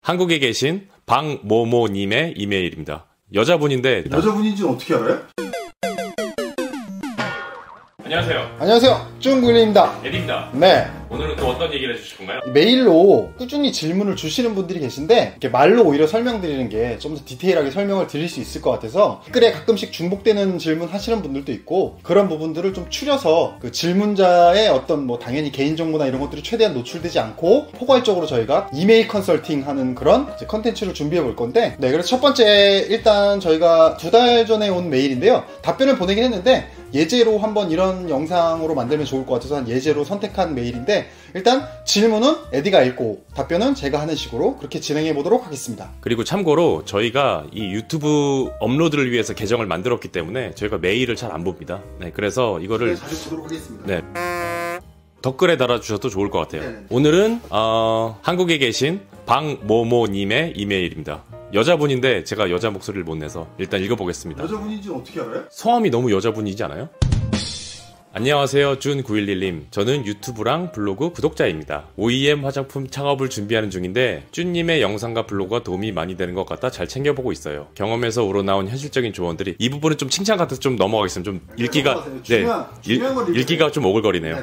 한국에 계신 박모모님의 이메일입니다. 여자분인데 여자분인지는 어떻게 알아요? 안녕하세요. 안녕하세요. 쭈구일입니다. 에디입니다. 네. 오늘은 또 어떤 얘기를 해주실 건가요? 메일로 꾸준히 질문을 주시는 분들이 계신데 이렇게 말로 오히려 설명드리는 게 좀 더 디테일하게 설명을 드릴 수 있을 것 같아서 댓글에 가끔씩 중복되는 질문 하시는 분들도 있고 그런 부분들을 좀 추려서 그 질문자의 어떤 뭐 당연히 개인정보나 이런 것들이 최대한 노출되지 않고 포괄적으로 저희가 이메일 컨설팅 하는 그런 컨텐츠를 준비해 볼 건데 네, 그래서 첫 번째 일단 저희가 2달 전에 온 메일인데요. 답변을 보내긴 했는데 예제로 한번 이런 영상으로 만들면 좋을 것 같아서 한 예제로 선택한 메일인데 일단 질문은 에디가 읽고 답변은 제가 하는 식으로 그렇게 진행해 보도록 하겠습니다. 그리고 참고로 저희가 이 유튜브 업로드를 위해서 계정을 만들었기 때문에 저희가 메일을 잘 안 봅니다. 네, 그래서 이거를 자주 보도록 하겠습니다. 네. 댓글에 달아주셔도 좋을 것 같아요. 네네. 오늘은 한국에 계신 박모모님의 이메일입니다. 여자분인데 제가 여자 목소리를 못 내서 일단 읽어보겠습니다. 여자분인지는 어떻게 알아요? 성함이 너무 여자분이지 않아요? 안녕하세요. 준911님. 저는 유튜브랑 블로그 구독자입니다. OEM 화장품 창업을 준비하는 중인데 준님의 영상과 블로그가 도움이 많이 되는 것 같아 잘 챙겨보고 있어요. 경험에서 우러나온 현실적인 조언들이 이 부분은 좀 칭찬 같아서 좀 넘어가겠습니다. 좀 읽기가 읽기가 좀 오글거리네요.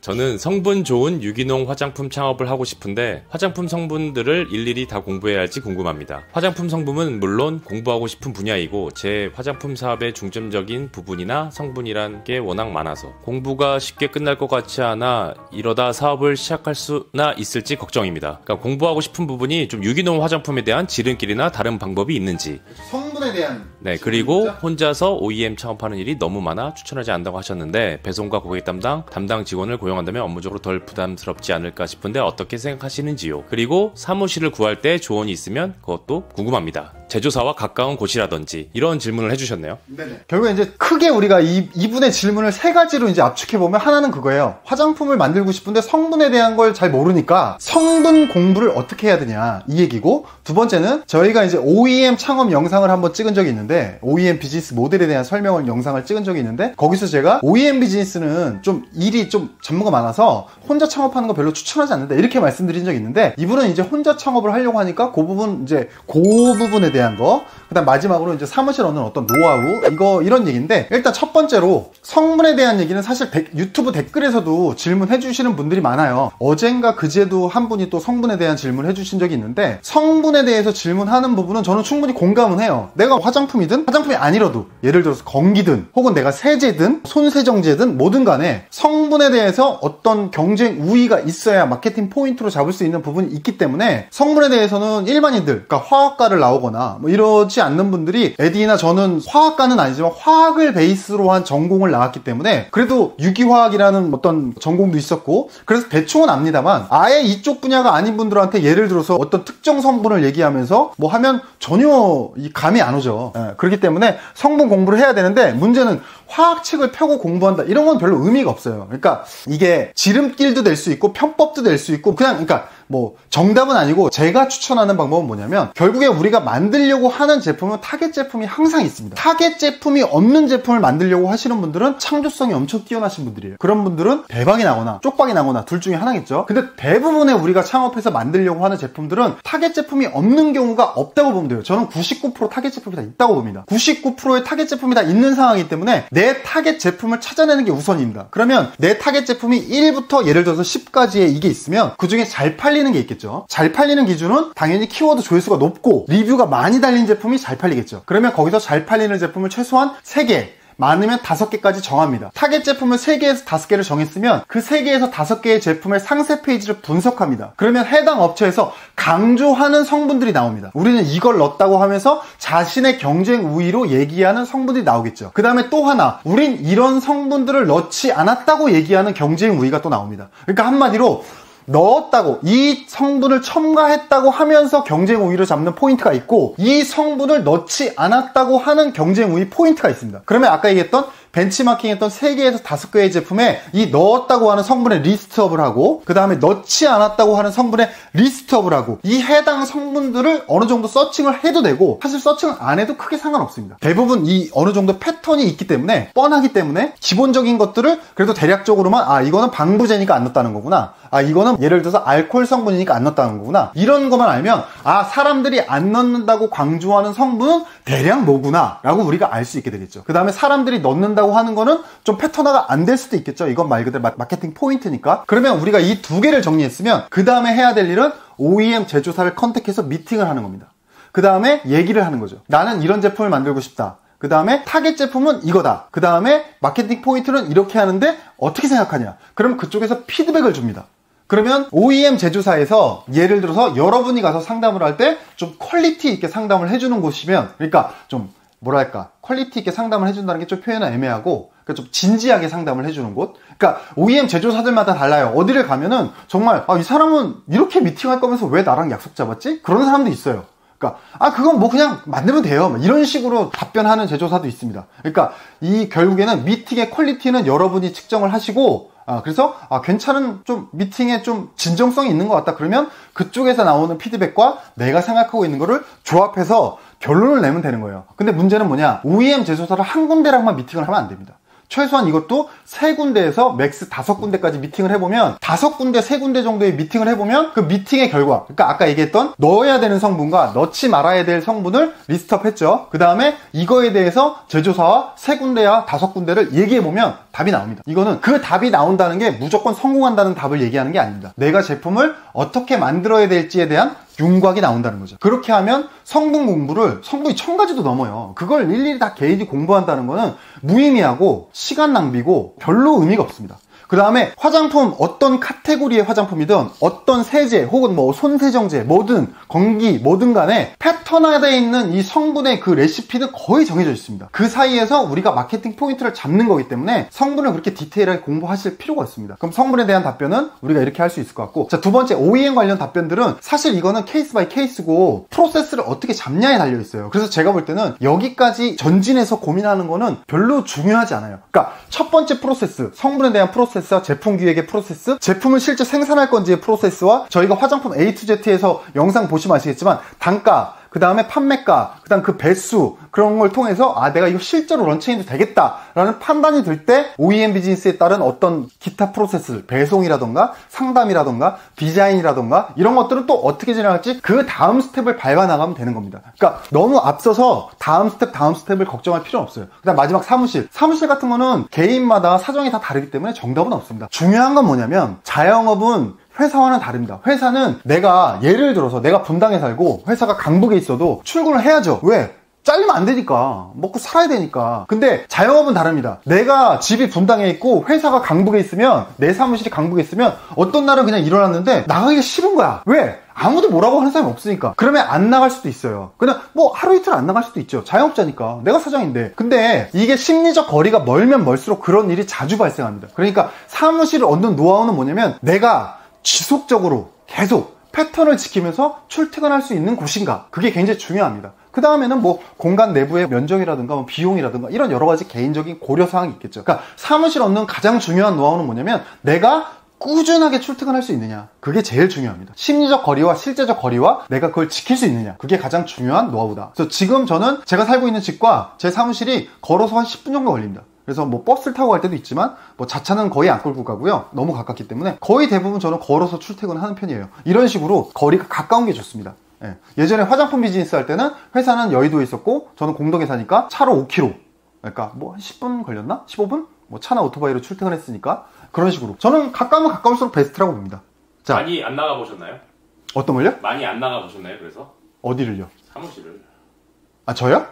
저는 성분 좋은 유기농 화장품 창업을 하고 싶은데 화장품 성분들을 일일이 다 공부해야 할지 궁금합니다. 화장품 성분은 물론 공부하고 싶은 분야이고 제 화장품 사업의 중점적인 부분이나 성분이란 게 워낙 많아서 공부가 쉽게 끝날 것 같지 않아 이러다 사업을 시작할 수나 있을지 걱정입니다. 그러니까 공부하고 싶은 부분이 좀 유기농 화장품에 대한 지름길이나 다른 방법이 있는지 성분에 대한 네, 그리고 혼자서 OEM 창업하는 일이 너무 많아 추천하지 않는다고 하셨는데 배송과 고객 담당 직원을 고용한다면 업무적으로 덜 부담스럽지 않을까 싶은데 어떻게 생각하시는지요? 그리고 사무실을 구할 때 조언이 있으면 그것도 궁금합니다. 제조사와 가까운 곳이라든지 이런 질문을 해주셨네요. 네네. 결국에 이제 크게 우리가 이분의 질문을 세 가지로 이제 압축해보면 하나는 그거예요. 화장품을 만들고 싶은데 성분에 대한 걸 잘 모르니까 성분 공부를 어떻게 해야 되냐 이 얘기고 두 번째는 저희가 이제 OEM 창업 영상을 한번 찍은 적이 있는데 OEM 비즈니스 모델에 대한 설명을 영상을 찍은 적이 있는데 거기서 제가 OEM 비즈니스는 좀 일이 좀 전문가 많아서 혼자 창업하는 거 별로 추천하지 않는다 이렇게 말씀드린 적이 있는데 이분은 이제 혼자 창업을 하려고 하니까 그 부분 이제 그 부분에 대한 거 그다음 마지막으로 이제 사무실 얻는 어떤 노하우 이런 얘기인데 일단 첫 번째로 성분에 대한 얘기는 사실 유튜브 댓글에서도 질문해 주시는 분들이 많아요. 어젠가 그제도 한 분이 또 성분에 대한 질문을 해주신 적이 있는데 성분에 대해서 질문하는 부분은 저는 충분히 공감은 해요. 내가 화장품이든 화장품이 아니라도 예를 들어서 건기든 혹은 내가 세제든 손세정제든 뭐든 간에 성분에 대해서 어떤 경쟁 우위가 있어야 마케팅 포인트로 잡을 수 있는 부분이 있기 때문에 성분에 대해서는 일반인들 그러니까 화학과를 나오거나 뭐 이러지 않는 분들이 에디나 저는 화학과는 아니지만 화학을 베이스로 한 전공을 나왔기 때문에 그래도 유기화학이라는 어떤 전공도 있었고 그래서 대충은 압니다만 아예 이쪽 분야가 아닌 분들한테 예를 들어서 어떤 특정 성분을 얘기하면서 뭐 하면 전혀 이 감이 안 오죠. 그렇기 때문에 성분 공부를 해야 되는데 문제는 화학책을 펴고 공부한다 이런 건 별로 의미가 없어요. 그러니까 이게 지름길도 될 수 있고 편법도 될 수 있고 그냥 그러니까 뭐 정답은 아니고 제가 추천하는 방법은 뭐냐면 결국에 우리가 만들려고 하는 제품은 타겟 제품이 항상 있습니다. 타겟 제품이 없는 제품을 만들려고 하시는 분들은 창조성이 엄청 뛰어나신 분들이에요. 그런 분들은 대박이 나거나 쪽박이 나거나 둘 중에 하나겠죠. 근데 대부분의 우리가 창업해서 만들려고 하는 제품들은 타겟 제품이 없는 경우가 없다고 보면 돼요. 저는 99% 타겟 제품이 다 있다고 봅니다. 99%의 타겟 제품이 다 있는 상황이기 때문에 내 타겟 제품을 찾아내는 게 우선입니다. 그러면 내 타겟 제품이 1부터 예를 들어서 10까지의 이게 있으면 그 중에 잘 팔리는 게 있겠죠. 잘 팔리는 기준은 당연히 키워드 조회수가 높고 리뷰가 많이 달린 제품이 잘 팔리겠죠. 그러면 거기서 잘 팔리는 제품을 최소한 3개 많으면 5개까지 정합니다. 타겟 제품을 3개에서 5개를 정했으면 그 3개에서 5개의 제품의 상세 페이지를 분석합니다. 그러면 해당 업체에서 강조하는 성분들이 나옵니다. 우리는 이걸 넣었다고 하면서 자신의 경쟁 우위로 얘기하는 성분들이 나오겠죠. 그 다음에 또 하나 우린 이런 성분들을 넣지 않았다고 얘기하는 경쟁 우위가 또 나옵니다. 그러니까 한마디로 넣었다고 이 성분을 첨가했다고 하면서 경쟁 우위를 잡는 포인트가 있고 이 성분을 넣지 않았다고 하는 경쟁 우위 포인트가 있습니다. 그러면 아까 얘기했던 벤치마킹했던 3개에서 5개의 제품에 이 넣었다고 하는 성분의 리스트업을 하고, 그 다음에 넣지 않았다고 하는 성분의 리스트업을 하고, 이 해당 성분들을 어느 정도 서칭을 해도 되고, 사실 서칭을 안 해도 크게 상관없습니다. 대부분 이 어느 정도 패턴이 있기 때문에, 뻔하기 때문에 기본적인 것들을 그래도 대략적으로만 이거는 방부제니까 안 넣었다는 거구나, 이거는 예를 들어서 알코올 성분이니까 안 넣었다는 거구나, 이런 것만 알면 사람들이 안 넣는다고 강조하는 성분은 대략 뭐구나 라고 우리가 알 수 있게 되겠죠. 그 다음에 사람들이 넣는다고 하는 거는 좀 패턴화가 안 될 수도 있겠죠. 이건 말 그대로 마케팅 포인트니까. 그러면 우리가 이 2개를 정리했으면 그 다음에 해야 될 일은 OEM 제조사를 컨택해서 미팅을 하는 겁니다. 그 다음에 얘기를 하는 거죠. 나는 이런 제품을 만들고 싶다. 그 다음에 타겟 제품은 이거다. 그 다음에 마케팅 포인트는 이렇게 하는데 어떻게 생각하냐. 그럼 그쪽에서 피드백을 줍니다. 그러면 OEM 제조사에서 예를 들어서 여러분이 가서 상담을 할 때 좀 퀄리티 있게 상담을 해주는 곳이면, 그러니까 좀 뭐랄까, 퀄리티 있게 상담을 해준다는 게 좀 표현은 애매하고, 그러니까 좀 진지하게 상담을 해주는 곳. 그러니까 OEM 제조사들마다 달라요. 어디를 가면은 정말 이 사람은 이렇게 미팅할 거면서 왜 나랑 약속 잡았지? 그런 사람도 있어요. 그러니까 그건 뭐 그냥 만들면 돼요, 이런 식으로 답변하는 제조사도 있습니다. 그러니까 이 결국에는 미팅의 퀄리티는 여러분이 측정을 하시고, 그래서 괜찮은 좀 미팅에 좀 진정성이 있는 것 같다 그러면 그쪽에서 나오는 피드백과 내가 생각하고 있는 거를 조합해서 결론을 내면 되는 거예요. 근데 문제는 뭐냐, OEM 제조사를 한 군데랑만 미팅을 하면 안 됩니다. 최소한 이것도 3군데에서 맥스 5군데까지 미팅을 해보면, 5군데, 3군데 정도의 미팅을 해보면 그 미팅의 결과, 그러니까 아까 얘기했던 넣어야 되는 성분과 넣지 말아야 될 성분을 리스트업 했죠. 그 다음에 이거에 대해서 제조사와 3군데와 5군데를 얘기해보면 답이 나옵니다. 이거는 그 답이 나온다는 게 무조건 성공한다는 답을 얘기하는 게 아닙니다. 내가 제품을 어떻게 만들어야 될지에 대한 윤곽이 나온다는 거죠. 그렇게 하면 성분이 1000가지도 넘어요. 그걸 일일이 다 개인이 공부한다는 거는 무의미하고 시간 낭비고 별로 의미가 없습니다. 그 다음에 화장품, 어떤 카테고리의 화장품이든 어떤 세제 혹은 뭐 손세정제 뭐든 건기 뭐든 간에 패턴화되어 있는 이 성분의 그 레시피는 거의 정해져 있습니다. 그 사이에서 우리가 마케팅 포인트를 잡는 거기 때문에 성분을 그렇게 디테일하게 공부하실 필요가 없습니다. 그럼 성분에 대한 답변은 우리가 이렇게 할 수 있을 것 같고, 자, 2번째 OEM 관련 답변들은 사실 이거는 케이스 바이 케이스고 프로세스를 어떻게 잡냐에 달려 있어요. 그래서 제가 볼 때는 여기까지 전진해서 고민하는 거는 별로 중요하지 않아요. 그러니까 첫 번째 프로세스, 성분에 대한 프로세스, 제품 기획의 프로세스, 제품을 실제 생산할 건지의 프로세스와 저희가 화장품 A to Z에서 영상 보시면 아시겠지만 단가, 그 다음에 판매가, 그 다음 그 배수, 그런 걸 통해서 내가 이거 실제로 런칭해도 되겠다라는 판단이 들 때 OEM 비즈니스에 따른 어떤 기타 프로세스, 배송이라던가 상담이라던가 디자인이라던가 이런 것들은 또 어떻게 진행할지 그 다음 스텝을 밟아 나가면 되는 겁니다. 그러니까 너무 앞서서 다음 스텝을 걱정할 필요는 없어요. 그 다음 마지막 사무실 같은 거는 개인마다 사정이 다 다르기 때문에 정답은 없습니다. 중요한 건 뭐냐면 자영업은 회사와는 다릅니다. 회사는 내가 예를 들어서 내가 분당에 살고 회사가 강북에 있어도 출근을 해야죠. 왜? 잘리면 안 되니까. 먹고 살아야 되니까. 근데 자영업은 다릅니다. 내가 집이 분당에 있고 회사가 강북에 있으면, 내 사무실이 강북에 있으면 어떤 날은 그냥 일어났는데 나가기가 싫은 거야. 왜? 아무도 뭐라고 하는 사람이 없으니까. 그러면 안 나갈 수도 있어요. 그냥 뭐 하루 이틀 안 나갈 수도 있죠. 자영업자니까. 내가 사장인데. 근데 이게 심리적 거리가 멀면 멀수록 그런 일이 자주 발생합니다. 그러니까 사무실을 얻는 노하우는 뭐냐면 내가 지속적으로 계속 패턴을 지키면서 출퇴근할 수 있는 곳인가, 그게 굉장히 중요합니다. 그 다음에는 뭐 공간 내부의 면적이라든가 뭐 비용이라든가 이런 여러 가지 개인적인 고려사항이 있겠죠. 그러니까 사무실 얻는 가장 중요한 노하우는 뭐냐면 내가 꾸준하게 출퇴근할 수 있느냐, 그게 제일 중요합니다. 심리적 거리와 실제적 거리와 내가 그걸 지킬 수 있느냐, 그게 가장 중요한 노하우다. 그래서 지금 저는 제가 살고 있는 집과 제 사무실이 걸어서 한 10분 정도 걸립니다. 그래서 뭐 버스를 타고 갈 때도 있지만 뭐 자차는 거의 안 끌고 가고요. 너무 가깝기 때문에 거의 대부분 저는 걸어서 출퇴근을 하는 편이에요. 이런 식으로 거리가 가까운 게 좋습니다. 예전에 화장품 비즈니스 할 때는 회사는 여의도에 있었고 저는 공덕에 사니까 차로 5km, 그러니까 뭐 한 10분 걸렸나? 15분? 뭐 차나 오토바이로 출퇴근했으니까 그런 식으로 저는 가까우면 가까울수록 베스트라고 봅니다. 자, 많이 안 나가 보셨나요? 어떤 걸요? 많이 안 나가 보셨나요? 그래서 어디를요? 사무실을. 저요?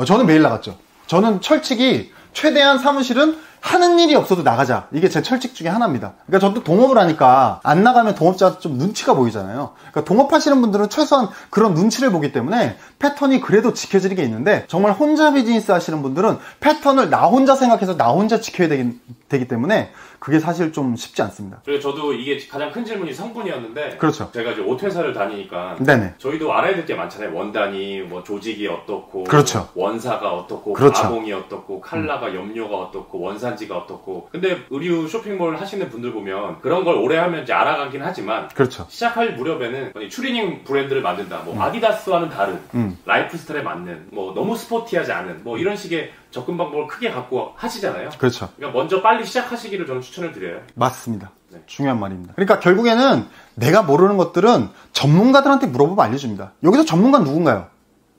저는 매일 나갔죠. 저는 철칙이 최대한 사무실은 하는 일이 없어도 나가자, 이게 제 철칙 중에 하나입니다. 그러니까 저도 동업을 하니까 안 나가면 동업자한테 좀 눈치가 보이잖아요. 그러니까 동업하시는 분들은 최소한 그런 눈치를 보기 때문에 패턴이 그래도 지켜지는 게 있는데, 정말 혼자 비즈니스 하시는 분들은 패턴을 나 혼자 생각해서 나 혼자 지켜야 되기 때문에 그게 사실 좀 쉽지 않습니다. 그리고 저도 이게 가장 큰 질문이 성분이었는데 그렇죠. 제가 이제 옷회사를 다니니까 네네. 저희도 알아야 될 게 많잖아요. 원단이 뭐 조직이 어떻고 그렇죠. 원사가 어떻고 그렇죠. 가공이 어떻고 칼라가 염료가 어떻고 원산지가 어떻고. 근데 의류 쇼핑몰 하시는 분들 보면 그런 걸 오래 하면 이제 알아가긴 하지만 그렇죠. 시작할 무렵에는 추리닝 브랜드를 만든다. 뭐 아디다스와는 다른 라이프 스타일에 맞는 뭐 너무 스포티하지 않은 뭐 이런 식의 접근 방법을 크게 갖고 하시잖아요. 그렇죠. 그러니까 먼저 빨리 시작하시기를 저는 추천을 드려요. 맞습니다. 네. 중요한 말입니다. 그러니까 결국에는 내가 모르는 것들은 전문가들한테 물어보면 알려줍니다. 여기서 전문가는 누군가요?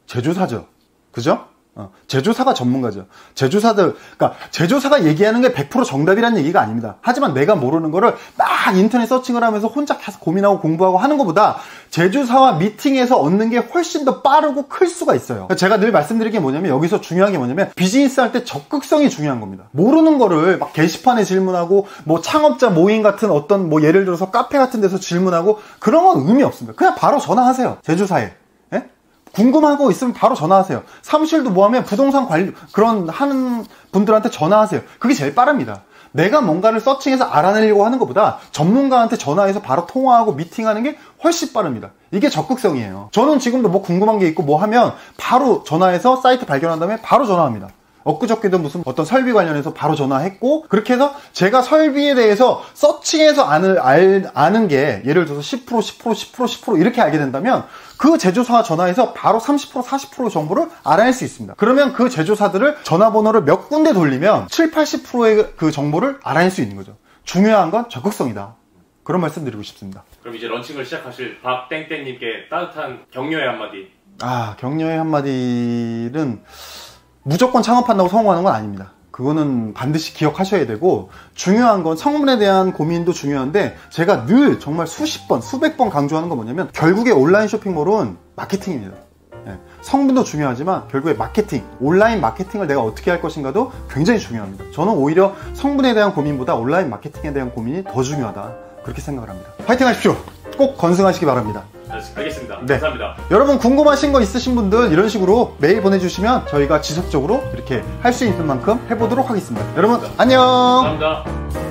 제조사죠. 그죠? 제조사가 전문가죠. 그러니까 제조사가 얘기하는 게 100% 정답이라는 얘기가 아닙니다. 하지만 내가 모르는 거를 막 인터넷 서칭을 하면서 혼자 계속 고민하고 공부하고 하는 것보다 제조사와 미팅해서 얻는 게 훨씬 더 빠르고 클 수가 있어요. 제가 늘 말씀드린 게 뭐냐면, 여기서 중요한 게 뭐냐면, 비즈니스 할 때 적극성이 중요한 겁니다. 모르는 거를 막 게시판에 질문하고 뭐 창업자 모임 같은 어떤 뭐 예를 들어서 카페 같은 데서 질문하고 그런 건 의미 없습니다. 그냥 바로 전화하세요. 제조사에. 궁금하고 있으면 바로 전화하세요. 사무실도 뭐하면 부동산 관리 그런 하는 분들한테 전화하세요. 그게 제일 빠릅니다. 내가 뭔가를 서칭해서 알아내려고 하는 것보다 전문가한테 전화해서 바로 통화하고 미팅하는 게 훨씬 빠릅니다. 이게 적극성이에요. 저는 지금도 뭐 궁금한 게 있고 뭐 하면 바로 전화해서 사이트 발견한 다음에 바로 전화합니다. 엊그저께도 무슨 어떤 설비 관련해서 바로 전화했고, 그렇게 해서 제가 설비에 대해서 서칭해서 아는 게 예를 들어서 10% 이렇게 알게 된다면 그 제조사와 전화해서 바로 30% 40% 정보를 알아낼 수 있습니다. 그러면 그 제조사들을 전화번호를 몇 군데 돌리면 7, 80%의 그 정보를 알아낼 수 있는 거죠. 중요한 건 적극성이다. 그런 말씀 드리고 싶습니다. 그럼 이제 런칭을 시작하실 박땡땡님께 따뜻한 격려의 한마디. 격려의 한마디는 무조건 창업한다고 성공하는 건 아닙니다. 그거는 반드시 기억하셔야 되고, 중요한 건 성분에 대한 고민도 중요한데, 제가 늘 정말 수십 번, 수백 번 강조하는 건 뭐냐면, 결국에 온라인 쇼핑몰은 마케팅입니다. 성분도 중요하지만 결국에 마케팅, 온라인 마케팅을 내가 어떻게 할 것인가도 굉장히 중요합니다. 저는 오히려 성분에 대한 고민보다 온라인 마케팅에 대한 고민이 더 중요하다, 그렇게 생각을 합니다. 파이팅 하십시오. 꼭 건승하시기 바랍니다. 알겠습니다. 네. 감사합니다. 여러분 궁금하신 거 있으신 분들 이런 식으로 메일 보내주시면 저희가 지속적으로 이렇게 할 수 있는 만큼 해보도록 하겠습니다. 여러분 안녕. 감사합니다.